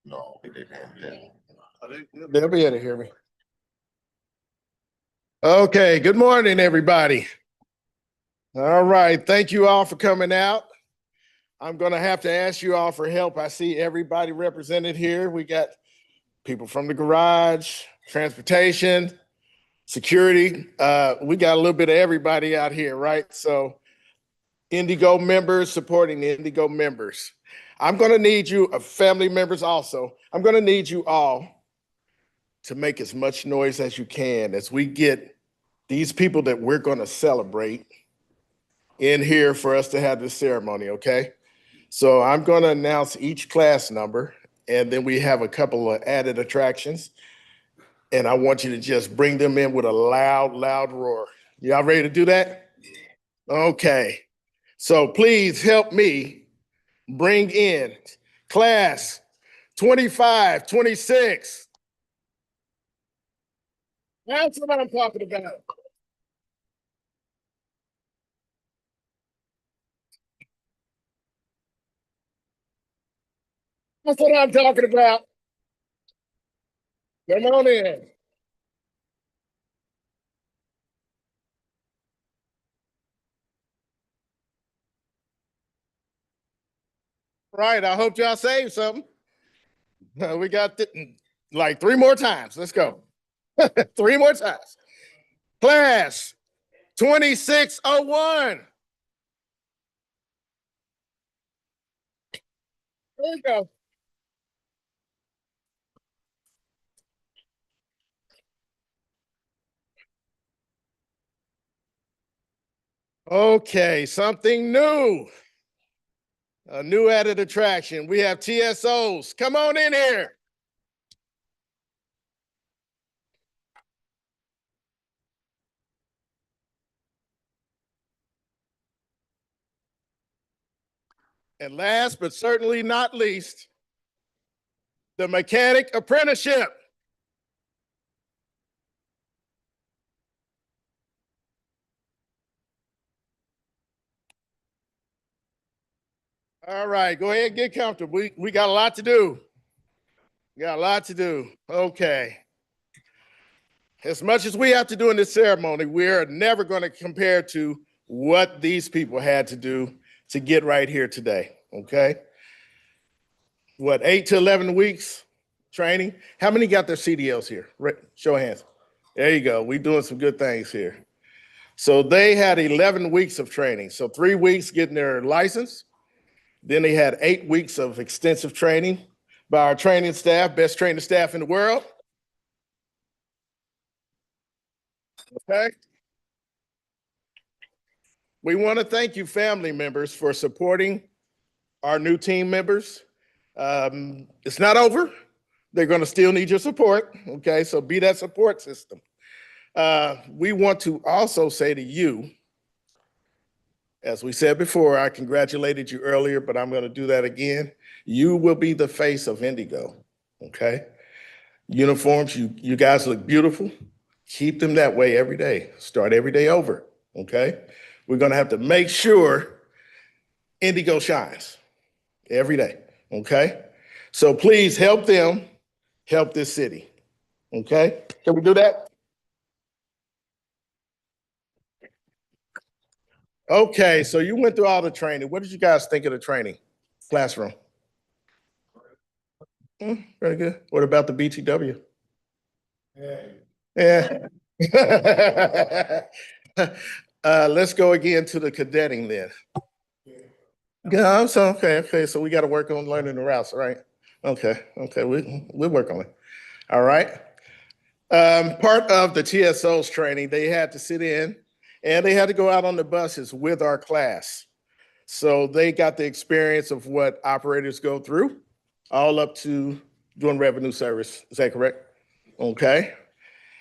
No, they didn't have that. They'll be able to hear me. Okay, good morning, everybody. All right, thank you all for coming out. I'm going to have to ask you all for help. I see everybody represented here. We got people from the garage, transportation, security. We got a little bit of everybody out here, right? So Indigo members supporting the Indigo members. I'm going to need you, family members also. I'm going to need you all to make as much noise as you can as we get these people that we're going to celebrate in here for us to have this ceremony, okay? So I'm going to announce each class number, and then we have a couple of added attractions. And I want you to just bring them in with a loud, loud roar. Y'all ready to do that? Okay. So please help me bring in class 25, 26. That's what I'm talking about. That's what I'm talking about. Come on in. Right, I hope y'all saved something. We got like 3 more times. Let's go. 3 more times. Class 2601. There you go. Okay, something new. A new added attraction. We have TSOs. Come on in here. And last but certainly not least, the mechanic apprenticeship. All right, go ahead and get comfortable. We got a lot to do. We got a lot to do. Okay. As much as we have to do in this ceremony, we're never going to compare to what these people had to do to get right here today. Okay. What, 8 to 11 weeks training? How many got their CDLs here? Show of hands. There you go. We're doing some good things here. So they had 11 weeks of training. So 3 weeks getting their license. Then they had 8 weeks of extensive training by our training staff, best training staff in the world. Okay. We want to thank you, family members, for supporting our new team members. It's not over. They're going to still need your support. Okay. So be that support system. We want to also say to you, as we said before, I congratulated you earlier, but I'm going to do that again. You will be the face of Indigo. Okay. Uniforms, you guys look beautiful. Keep them that way every day. Start every day over. Okay. We're going to have to make sure Indigo shines every day. Okay. So please help them help this city. Okay. Can we do that? Okay. So you went through all the training. What did you guys think of the training classroom? Very good. What about the BTW? Yeah. Let's go again to the cadetting then. Yeah, so okay. So we got to work on learning the routes, right? Okay, we'll work on it. All right. Part of the TSO's training, they had to sit in and they had to go out on the buses with our class. So they got the experience of what operators go through, all up to doing revenue service. Is that correct? Okay.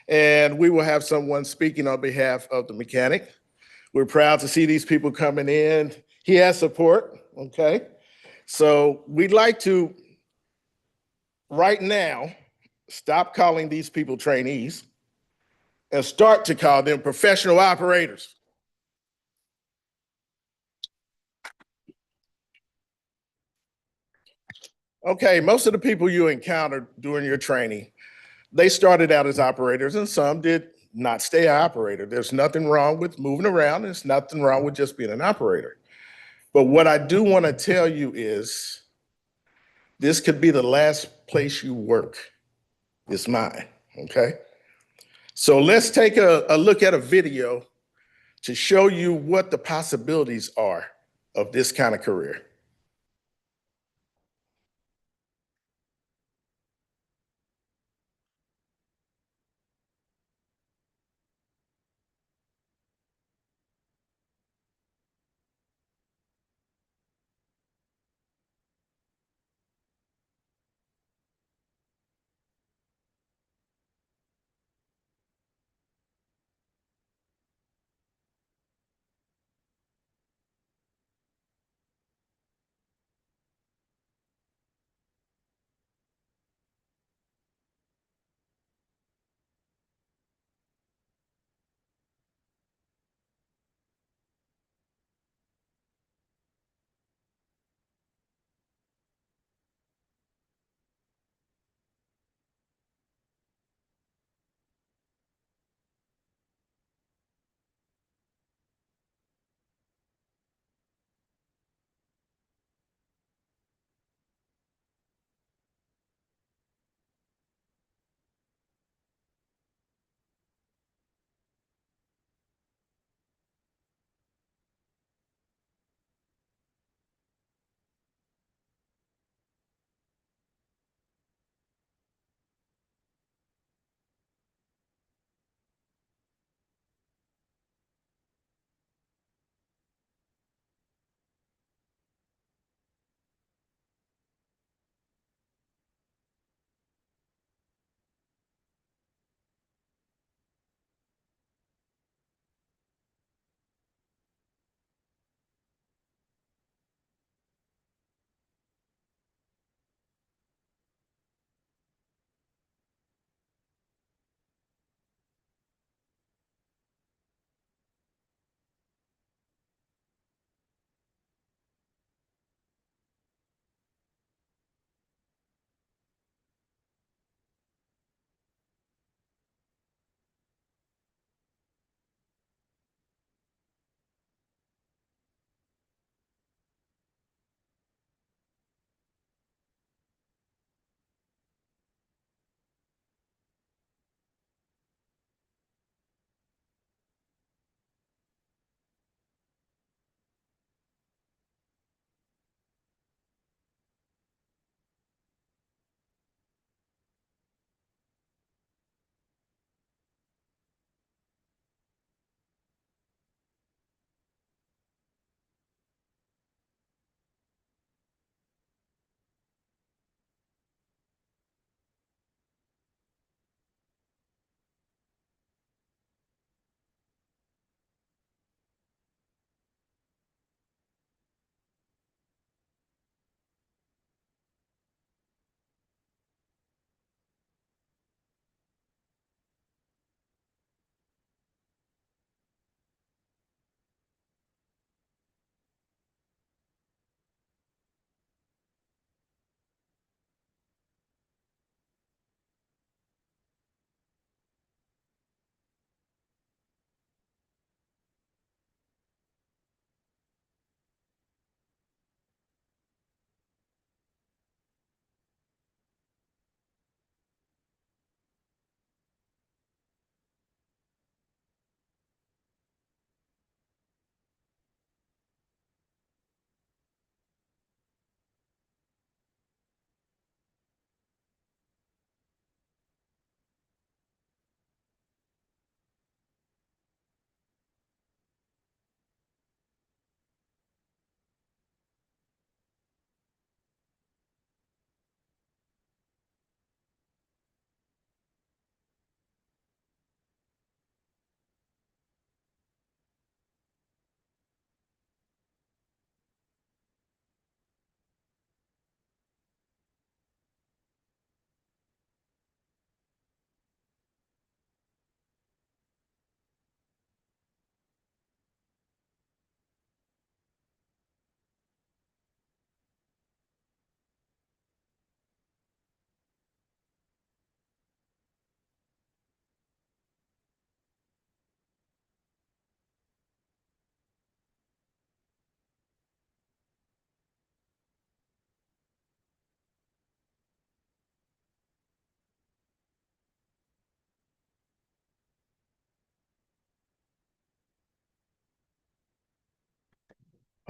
And we will have someone speaking on behalf of the mechanic. We're proud to see these people coming in. He has support, okay? So we'd like to, right now, stop calling these people trainees and start to call them professional operators. Okay, most of the people you encountered during your training, they started out as operators and some did not stay an operator. There's nothing wrong with moving around. There's nothing wrong with just being an operator. But what I do want to tell you is this could be the last place you work. It's mine, okay? So let's take a look at a video to show you what the possibilities are of this kind of career.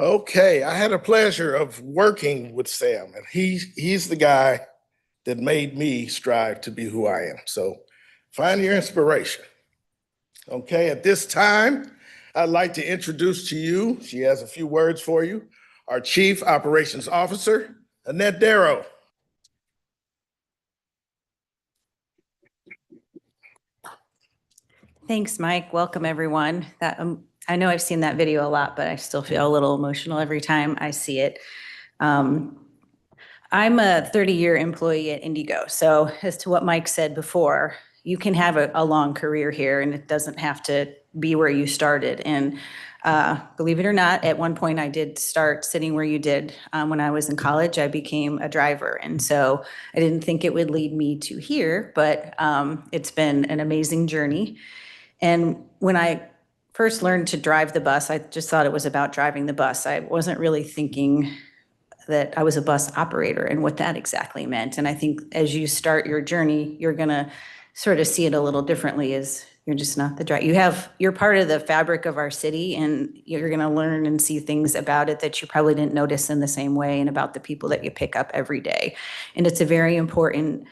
Okay, I had a pleasure of working with Sam, and he's the guy that made me strive to be who I am. So find your inspiration. Okay, at this time, I'd like to introduce to you, she has a few words for you, our Chief Operations Officer, Annette Darrow. Thanks, Mike. Welcome, everyone. I know I've seen that video a lot, but I still feel a little emotional every time I see it. I'm a 30-year employee at Indigo. So as to what Mike said before, you can have a long career here and it doesn't have to be where you started. And believe it or not, at one point I did start sitting where you did. When I was in college, I became a driver. And so I didn't think it would lead me to here, but it's been an amazing journey. And when I first learned to drive the bus, I just thought it was about driving the bus. I wasn't really thinking that I was a bus operator and what that exactly meant. And I think as you start your journey, you're gonna sort of see it a little differently as you're just not the driver. You're part of the fabric of our city and you're gonna learn and see things about it that you probably didn't notice in the same way and about the people that you pick up every day. And it's a very important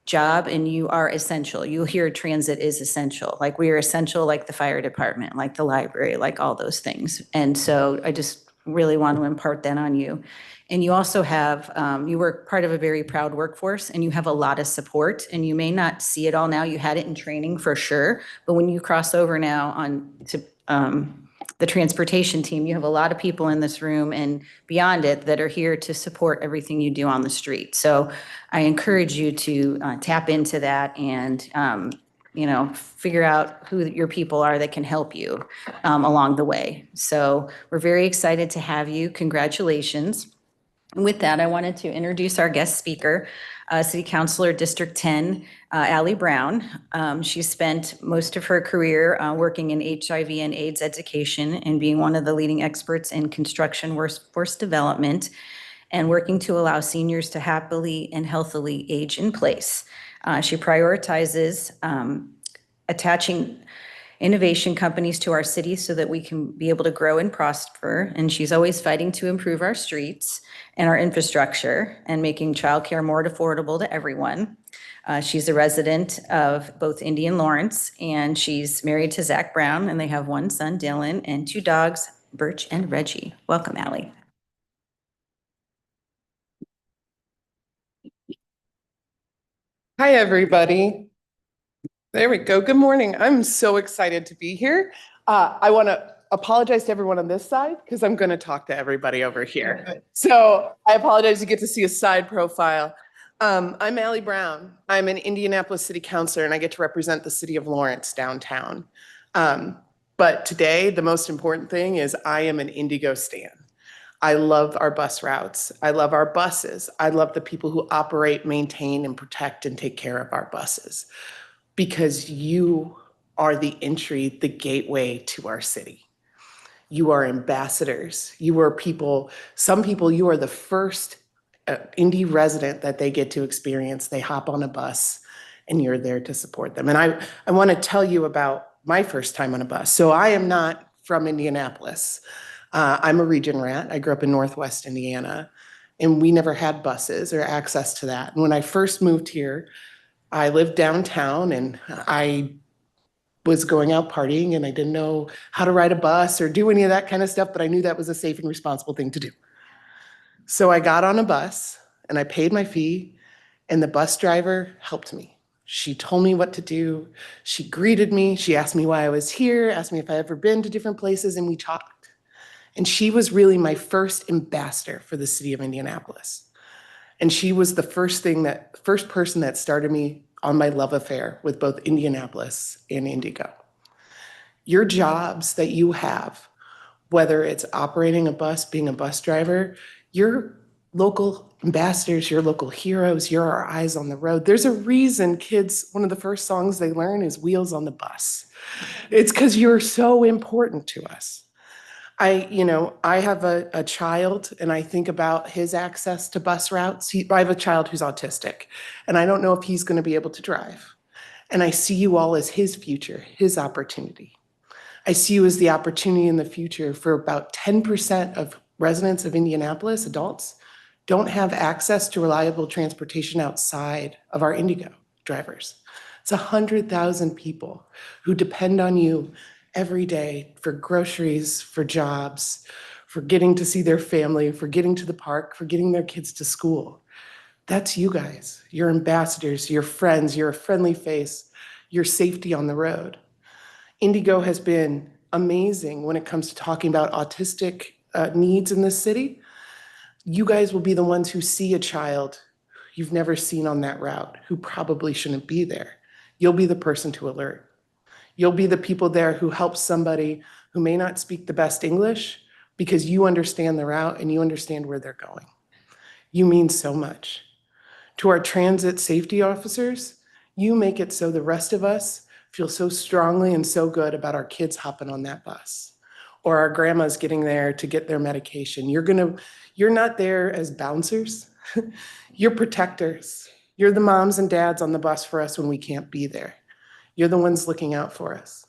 job and you are essential. You'll hear transit is essential. Like we are essential, like the fire department, like the library, like all those things. And so I just really want to impart that on you. And you also have, you work part of a very proud workforce and you have a lot of support and you may not see it all now. You had it in training for sure. But when you cross over now on to the transportation team, you have a lot of people in this room and beyond it that are here to support everything you do on the street. So I encourage you to tap into that and figure out who your people are that can help you along the way. So we're very excited to have you. Congratulations. And with that, I wanted to introduce our guest speaker, City Councilor District 10, Allie Brown. She spent most of her career working in HIV and AIDS education and being one of the leading experts in construction workforce development and working to allow seniors to happily and healthily age in place. She prioritizes attaching innovation companies to our city so that we can be able to grow and prosper. And she's always fighting to improve our streets and our infrastructure and making childcare more affordable to everyone. She's a resident of both Indy and Lawrence, and she's married to Zach Brown, and they have one son, Dylan, and two dogs, Birch and Reggie. Welcome, Allie. Hi, everybody. There we go. Good morning. I'm so excited to be here. I want to apologize to everyone on this side because I'm going to talk to everybody over here. So I apologize. You get to see a side profile. I'm Allie Brown. I'm an Indianapolis City Councilor and I get to represent the city of Lawrence downtown. But today, the most important thing is I am an Indigo stan. I love our bus routes. I love our buses. I love the people who operate, maintain, and protect and take care of our buses. Because you are the entry, the gateway to our city. You are ambassadors. You are people, some people, you are the first Indy resident that they get to experience. They hop on a bus and you're there to support them. And I want to tell you about my first time on a bus. So I am not from Indianapolis. I'm a region rat. I grew up in Northwest Indiana and we never had buses or access to that. And when I first moved here, I lived downtown and I was going out partying and I didn't know how to ride a bus or do any of that kind of stuff, but I knew that was a safe and responsible thing to do. So I got on a bus and I paid my fee and the bus driver helped me. She told me what to do. She greeted me. She asked me why I was here, asked me if I ever been to different places, and we talked. And she was really my first ambassador for the city of Indianapolis. And she was the first person that started me on my love affair with both Indianapolis and Indigo. Your jobs that you have, whether it's operating a bus, being a bus driver, your local ambassadors, your local heroes, you're our eyes on the road. There's a reason kids, one of the first songs they learn is Wheels on the Bus. It's because you're so important to us. I have a child and I think about his access to bus routes. I have a child who's autistic and I don't know if he's going to be able to drive. And I see you all as his future, his opportunity. I see you as the opportunity in the future for about 10% of residents of Indianapolis, adults, don't have access to reliable transportation outside of our Indigo drivers. It's 100,000 people who depend on you every day for groceries, for jobs, for getting to see their family, for getting to the park, for getting their kids to school. That's you guys, your ambassadors, your friends, your friendly face, your safety on the road. Indigo has been amazing when it comes to talking about autistic needs in this city. You guys will be the ones who see a child you've never seen on that route who probably shouldn't be there. You'll be the person to alert. You'll be the people there who help somebody who may not speak the best English because you understand the route and you understand where they're going. You mean so much. To our transit safety officers, you make it so the rest of us feel so strongly and so good about our kids hopping on that bus or our grandmas getting there to get their medication. You're not there as bouncers. You're protectors. You're the moms and dads on the bus for us when we can't be there. You're the ones looking out for us.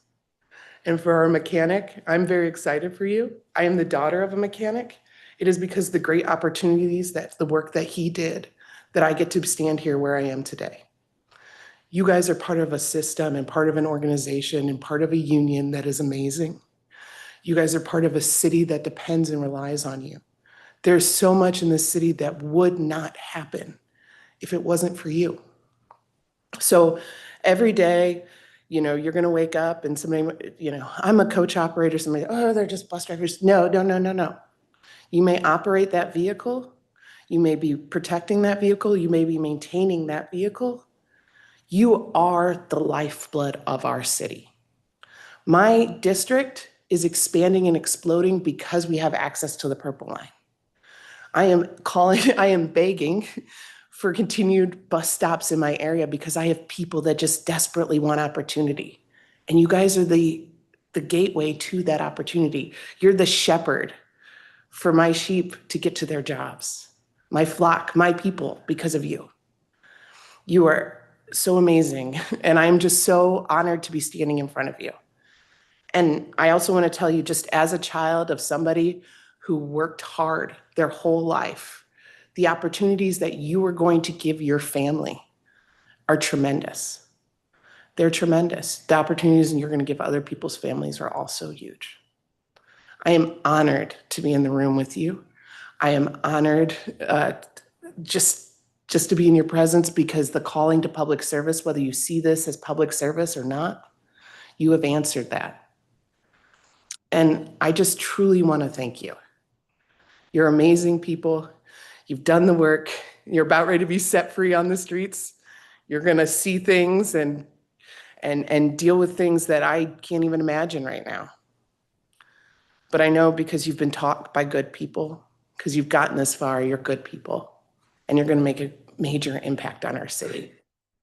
And for our mechanic, I'm very excited for you. I am the daughter of a mechanic. It is because the great opportunities that the work that he did that I get to stand here where I am today. You guys are part of a system and part of an organization and part of a union that is amazing. You guys are part of a city that depends and relies on you. There's so much in this city that would not happen if it wasn't for you. So every day, you're going to wake up and somebody, I'm a coach operator, somebody, oh, they're just bus drivers. No. You may operate that vehicle. You may be protecting that vehicle. You may be maintaining that vehicle. You are the lifeblood of our city. My district is expanding and exploding because we have access to the Purple Line. I am begging for continued bus stops in my area because I have people that just desperately want opportunity. And you guys are the gateway to that opportunity. You're the shepherd for my sheep to get to their jobs, my flock, my people, because of you. You are so amazing. And I'm just so honored to be standing in front of you. And I also want to tell you, just as a child of somebody who worked hard their whole life, the opportunities that you are going to give your family are tremendous. They're tremendous. The opportunities you're going to give other people's families are also huge. I am honored to be in the room with you. I am honored just to be in your presence because the calling to public service, whether you see this as public service or not, you have answered that. And I just truly want to thank you. You're amazing people. You've done the work. You're about ready to be set free on the streets. You're going to see things and deal with things that I can't even imagine right now. But I know because you've been taught by good people, because you've gotten this far, you're good people, and you're going to make a major impact on our city.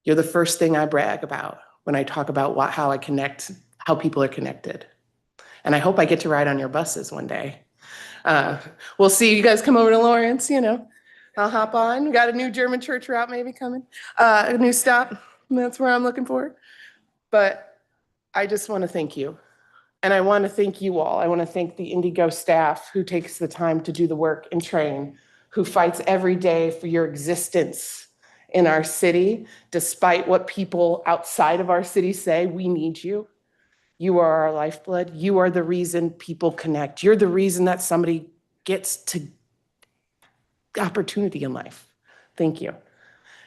You're the first thing I brag about when I talk about how people are connected. And I hope I get to ride on your buses one day. We'll see. You guys come over to Lawrence, I'll hop on. Got a new German church route maybe coming. A new stop. That's where I'm looking for. But I just want to thank you. And I want to thank you all. I want to thank the Indigo staff who takes the time to do the work and train, who fights every day for your existence in our city, despite what people outside of our city say. We need you. You are our lifeblood. You are the reason people connect. You're the reason that somebody gets to opportunity in life. Thank you.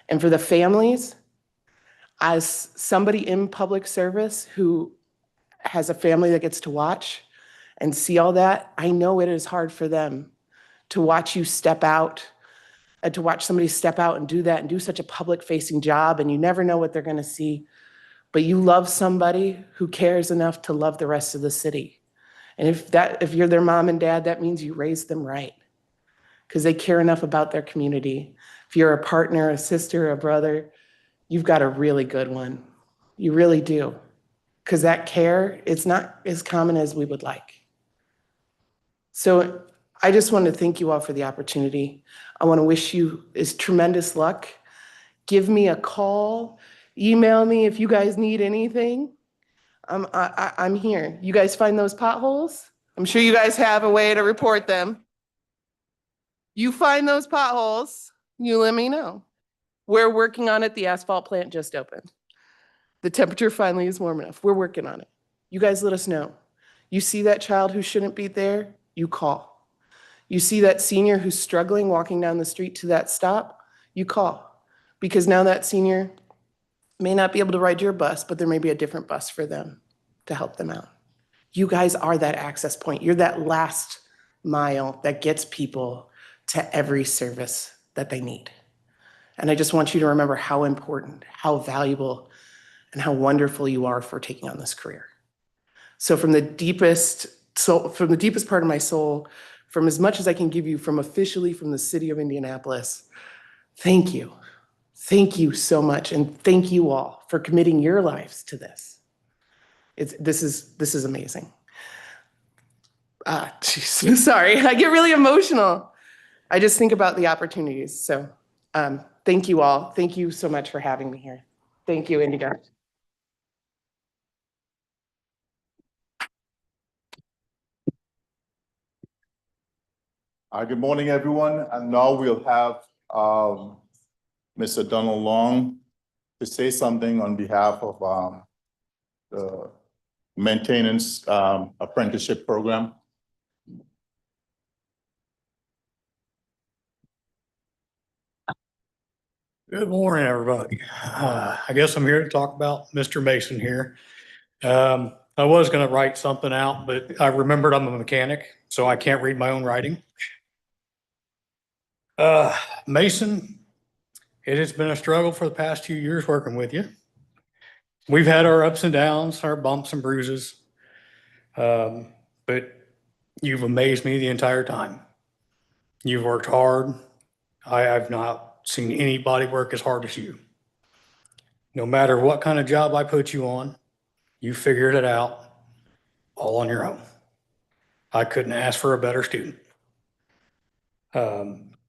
And for the families, as somebody in public service who has a family that gets to watch and see all that, I know it is hard for them to watch you step out and to watch somebody step out and do that and do such a public facing job, and you never know what they're going to see. But you love somebody who cares enough to love the rest of the city. And if you're their mom and dad, that means you raised them right because they care enough about their community. If you're a partner, a sister, a brother, you've got a really good one. You really do. Because that care, it's not as common as we would like. So I just want to thank you all for the opportunity. I want to wish you tremendous luck. Give me a call, email me if you guys need anything. I'm here. You guys find those potholes? I'm sure you guys have a way to report them. You find those potholes, you let me know. We're working on it. The asphalt plant just opened. The temperature finally is warm enough. We're working on it. You guys let us know. You see that child who shouldn't be there, you call. You see that senior who's struggling walking down the street to that stop, you call. Because now that senior may not be able to ride your bus, but there may be a different bus for them to help them out. You guys are that access point. You're that last mile that gets people to every service that they need. And I just want you to remember how important, how valuable, and how wonderful you are for taking on this career. So from the deepest part of my soul, from as much as I can give you from officially from the city of Indianapolis, thank you. Thank you so much. And thank you all for committing your lives to this. This is amazing. Geez, sorry, I get really emotional. I just think about the opportunities. So thank you all. Thank you so much for having me here. Thank you, Indigo. Good morning, everyone. And now we'll have Mr. Donald Long to say something on behalf of the maintenance apprenticeship program. Good morning, everybody. I guess I'm here to talk about Mr. Mason here. I was gonna write something out, but I remembered I'm a mechanic, so I can't read my own writing. Mason, it has been a struggle for the past 2 years working with you. We've had our ups and downs, our bumps and bruises. But you've amazed me the entire time. You've worked hard. I have not seen anybody work as hard as you. No matter what kind of job I put you on, you figured it out all on your own. I couldn't ask for a better student.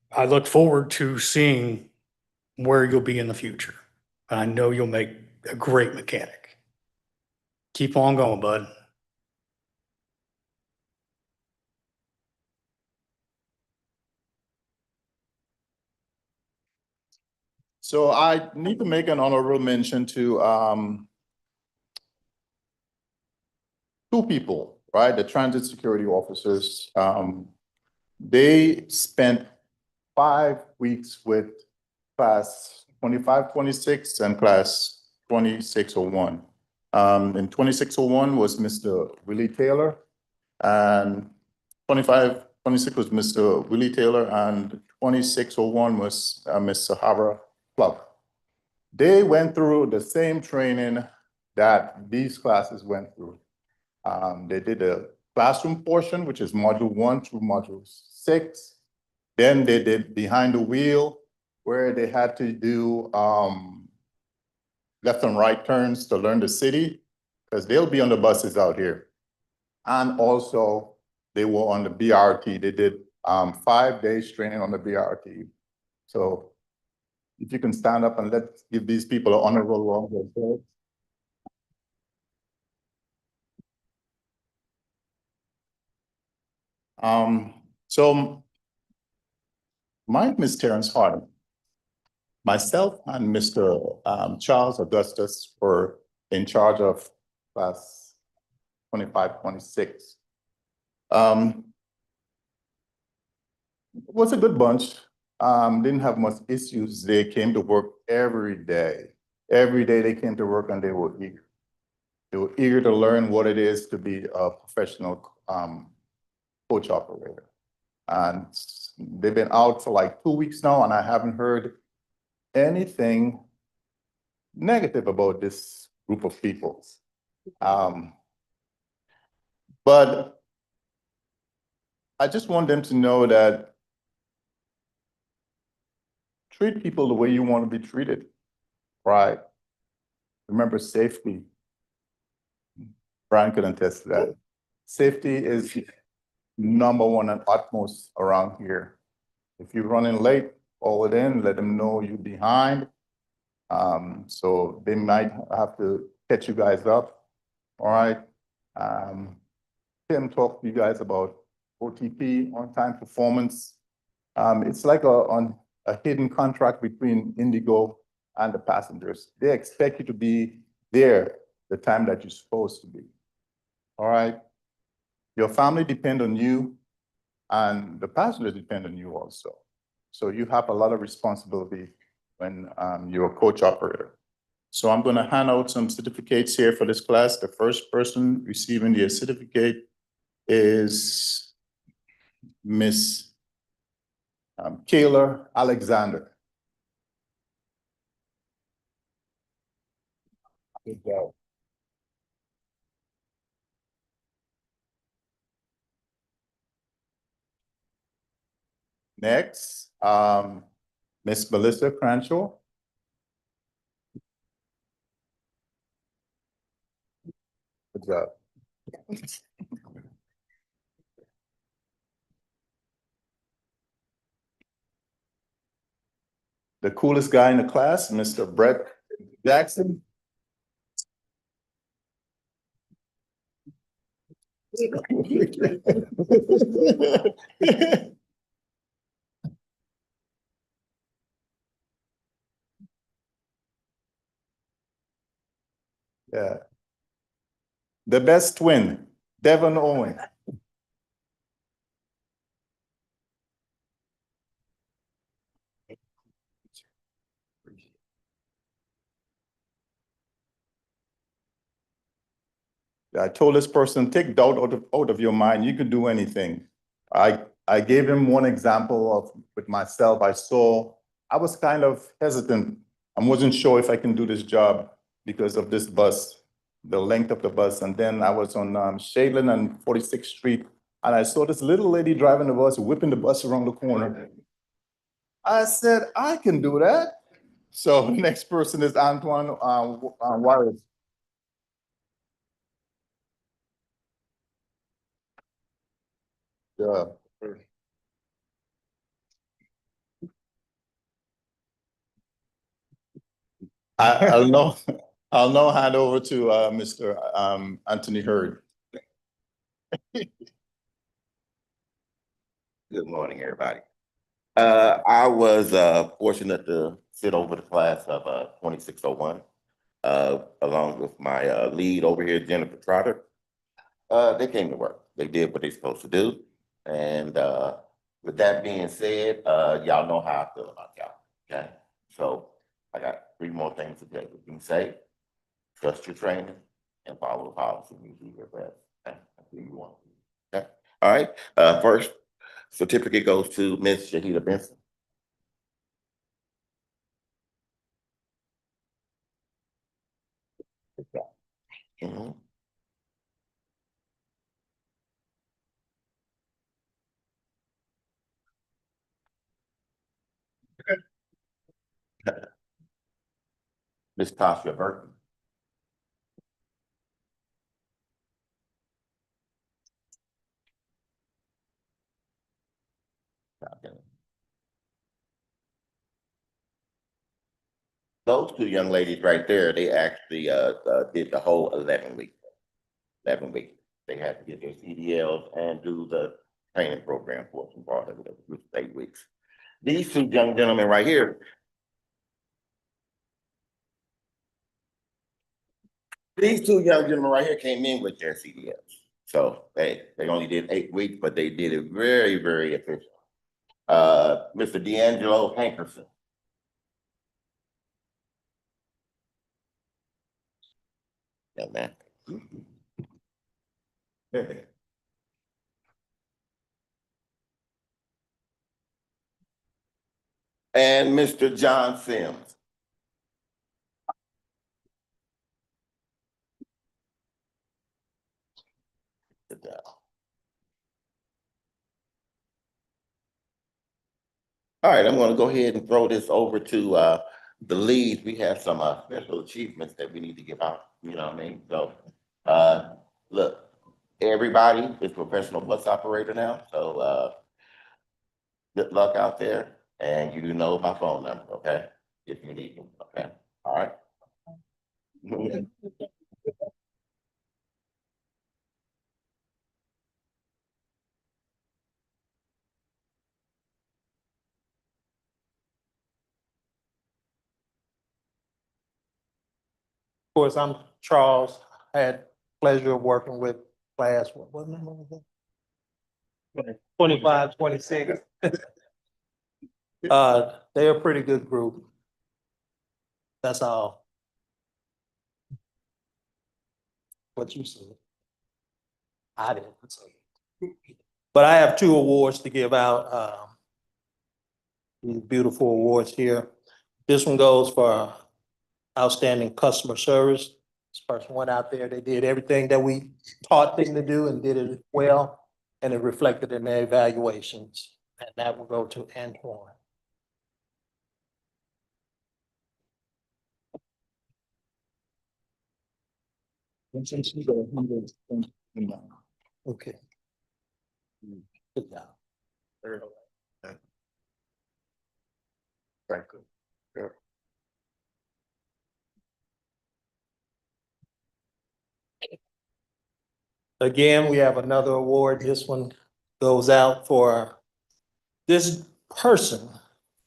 I look forward to seeing where you'll be in the future. I know you'll make a great mechanic. Keep on going, bud. So I need to make an honorable mention to two people, right? The transit security officers. They spent 5 weeks with class 2526 and class 2601. And 2601 was Mr. Willie Taylor, and 2526 was Mr. Willie Taylor, and 2601 was Ms. Sahara Club. They went through the same training that these classes went through. They did the classroom portion, which is module 1 through module 6. Then they did behind the wheel, where they had to do left and right turns to learn the city, because they'll be on the buses out here. And also they were on the BRT. They did 5 days training on the BRT. So if you can stand up and let's give these people an honorable round of applause. So my name is Terrence Harding. Myself and Mr. Charles Augustus were in charge of class 2526. It was a good bunch. Didn't have much issues. They came to work every day. Every day they came to work and they were eager. They were eager to learn what it is to be a professional coach operator. And they've been out for like 2 weeks now, and I haven't heard anything negative about this group of people. But I just want them to know that treat people the way you want to be treated, right? Remember safety. Brian could attest to that. Safety is #1 and utmost around here. If you're running late, call it in, let them know you're behind. So they might have to catch you guys up, all right? Tim talked to you guys about OTP, on-time performance. It's like a hidden contract between Indigo and the passengers. They expect you to be there the time that you're supposed to be. All right? Your family depend on you, and the passengers depend on you also. So you have a lot of responsibility when you're a coach operator. So I'm gonna hand out some certificates here for this class. The first person receiving their certificate is Miss Kayla Alexander. Good job. Next, Miss Melissa Cranshaw. Good job. The coolest guy in the class, Mr. Brett Jackson. Yeah. The best twin, Devon Owen. I told this person, take doubt out of your mind. You can do anything. I gave him one example of with myself. I was kind of hesitant. I wasn't sure if I can do this job because of this bus, the length of the bus. And then I was on Shadeland and 46th Street, and I saw this little lady driving the bus, whipping the bus around the corner. I said, I can do that. So the next person is Antoine Juarez. Yeah. I'll now hand over to Mr. Anthony Hurd. Good morning, everybody. I was fortunate to sit over the class of 2601 along with my lead over here, Jennifer Trotter. They came to work. They did what they're supposed to do. And with that being said, y'all know how I feel about y'all. Okay. So I got 3 more things to tell you. Be safe, trust your training, and follow the policy. You do your best. Okay? That's what you want. Okay. All right. First certificate goes to Ms. Shahida Benson. Mhm. Ms. Tasha Burton. Those 2 young ladies right there, they actually did the whole 11 weeks. 11 weeks. They had to get their CDLs and do the training program for some part of it, which was 8 weeks. These 2 young gentlemen right here, came in with their CDLs. So they only did 8 weeks, but they did it very, very efficient. Mr. D'Angelo Hankerson. Yeah, man. And Mr. John Sims. Good job. All right, I'm going to go ahead and throw this over to the leads. We have some special achievements that we need to give out. You know what I mean? So, look, everybody is professional bus operator now. So, good luck out there. And you know my phone number, okay? If you need me, okay? All right. course, I'm Charles. I had pleasure of working with class, what number was that? 25, 26. They're a pretty good group. That's all. What you said. I didn't say. But I have 2 awards to give out, these beautiful awards here. This one goes for outstanding customer service. This person went out there, they did everything that we taught them to do and did it well, and it reflected in their evaluations. And that will go to Antoine. Okay. Good job. Thank you. Yeah. Again, we have another award. This one goes out for this person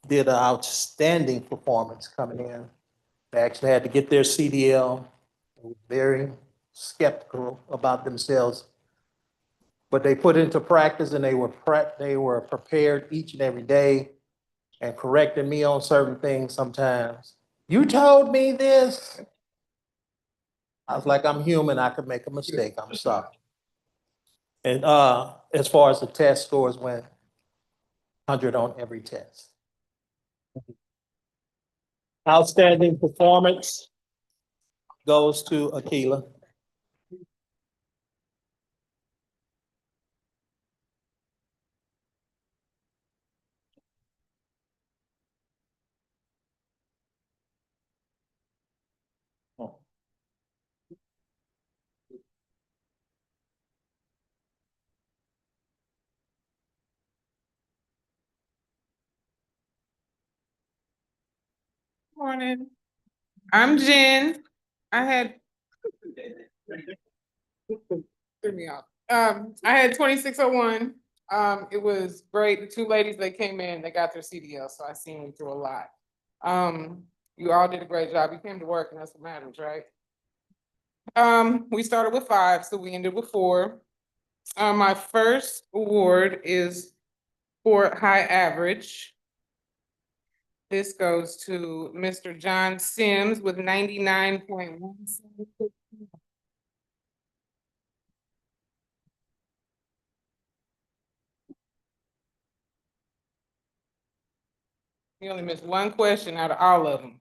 did an outstanding performance coming in. They actually had to get their CDL, very skeptical about themselves. But they put into practice and they were prepared each and every day and correcting me on certain things sometimes. You told me this. I was like, I'm human, I could make a mistake, I'm sorry. And as far as the test scores went, 100 on every test. Outstanding performance goes to Akila. Morning. I'm Jen. I had. Threw me off. I had 2601. It was great. The 2 ladies that came in, they got their CDL, so I seen them through a lot. You all did a great job. You came to work and that's what matters, right? We started with 5, so we ended with 4. My first award is for high average. This goes to Mr. John Sims with 99.1. He only missed 1 question out of all of them.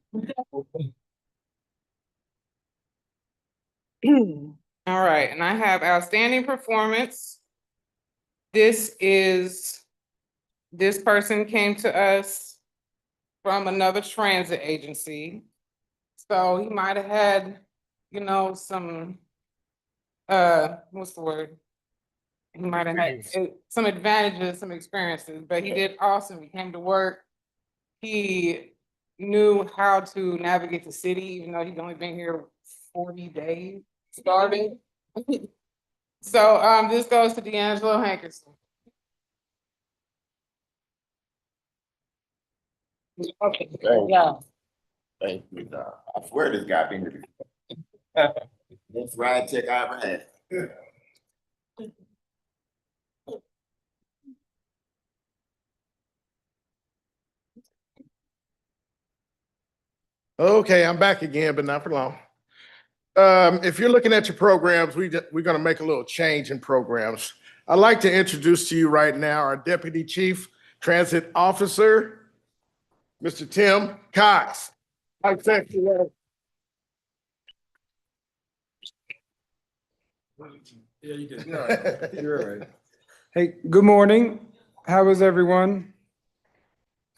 All right, and I have outstanding performance. This person came to us from another transit agency. So he might have had, some, what's the word? He might have had some advantages, some experiences, but he did awesome. He came to work. He knew how to navigate the city, even though he's only been here 40 days starting. So this goes to D'Angelo Hankerson. Okay. Yeah. Thank you. I swear this guy been here before. That's ride check I ever had. Okay, I'm back again, but not for long. If you're looking at your programs, we're going to make a little change in programs. I'd like to introduce to you right now our Deputy Chief Transit Officer, Mr. Tim Cox. Thank you. Yeah, you did. You're right. Hey, good morning. How is everyone?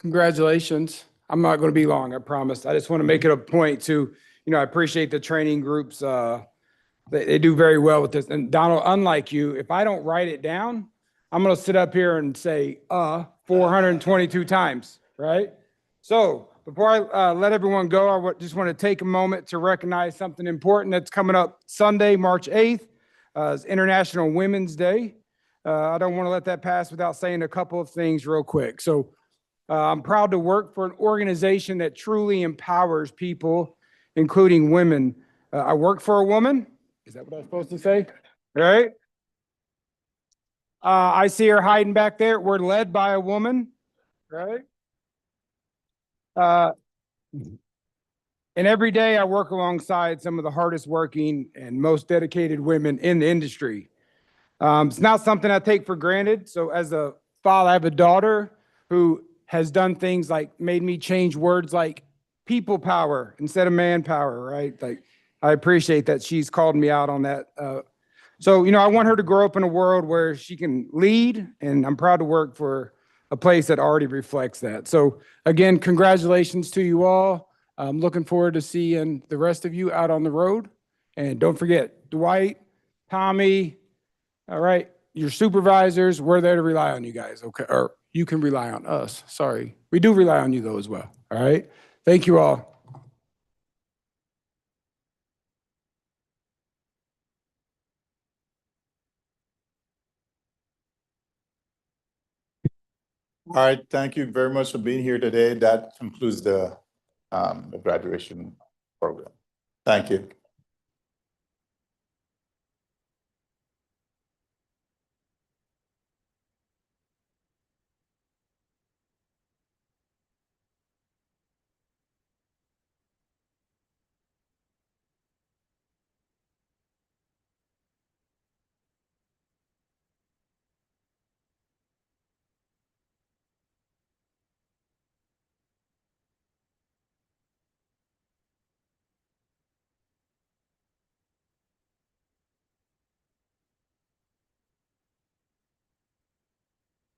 Congratulations. I'm not going to be long, I promise. I just want to make it a point to, I appreciate the training groups. They do very well with this. And Donald, unlike you, if I don't write it down, I'm going to sit up here and say, 422 times, right? So before I let everyone go, I just want to take a moment to recognize something important that's coming up Sunday, March 8th. It's International Women's Day. I don't want to let that pass without saying a couple of things real quick. So I'm proud to work for an organization that truly empowers people, including women, I work for a woman. Is that what I'm supposed to say? Right? I see her hiding back there. We're led by a woman, right? Uh, and every day I work alongside some of the hardest working and most dedicated women in the industry. It's not something I take for granted. So as a father, I have a daughter who has done things like made me change words like people power instead of manpower, right? Like I appreciate that she's called me out on that. So, I want her to grow up in a world where she can lead, and I'm proud to work for a place that already reflects that. So again, congratulations to you all. I'm looking forward to seeing the rest of you out on the road. And don't forget, Dwight, Tommy, all right, your supervisors, we're there to rely on you guys, okay? Or you can rely on us, sorry. We do rely on you though as well, all right? Thank you all. All right, thank you very much for being here today. That concludes the graduation program. Thank you.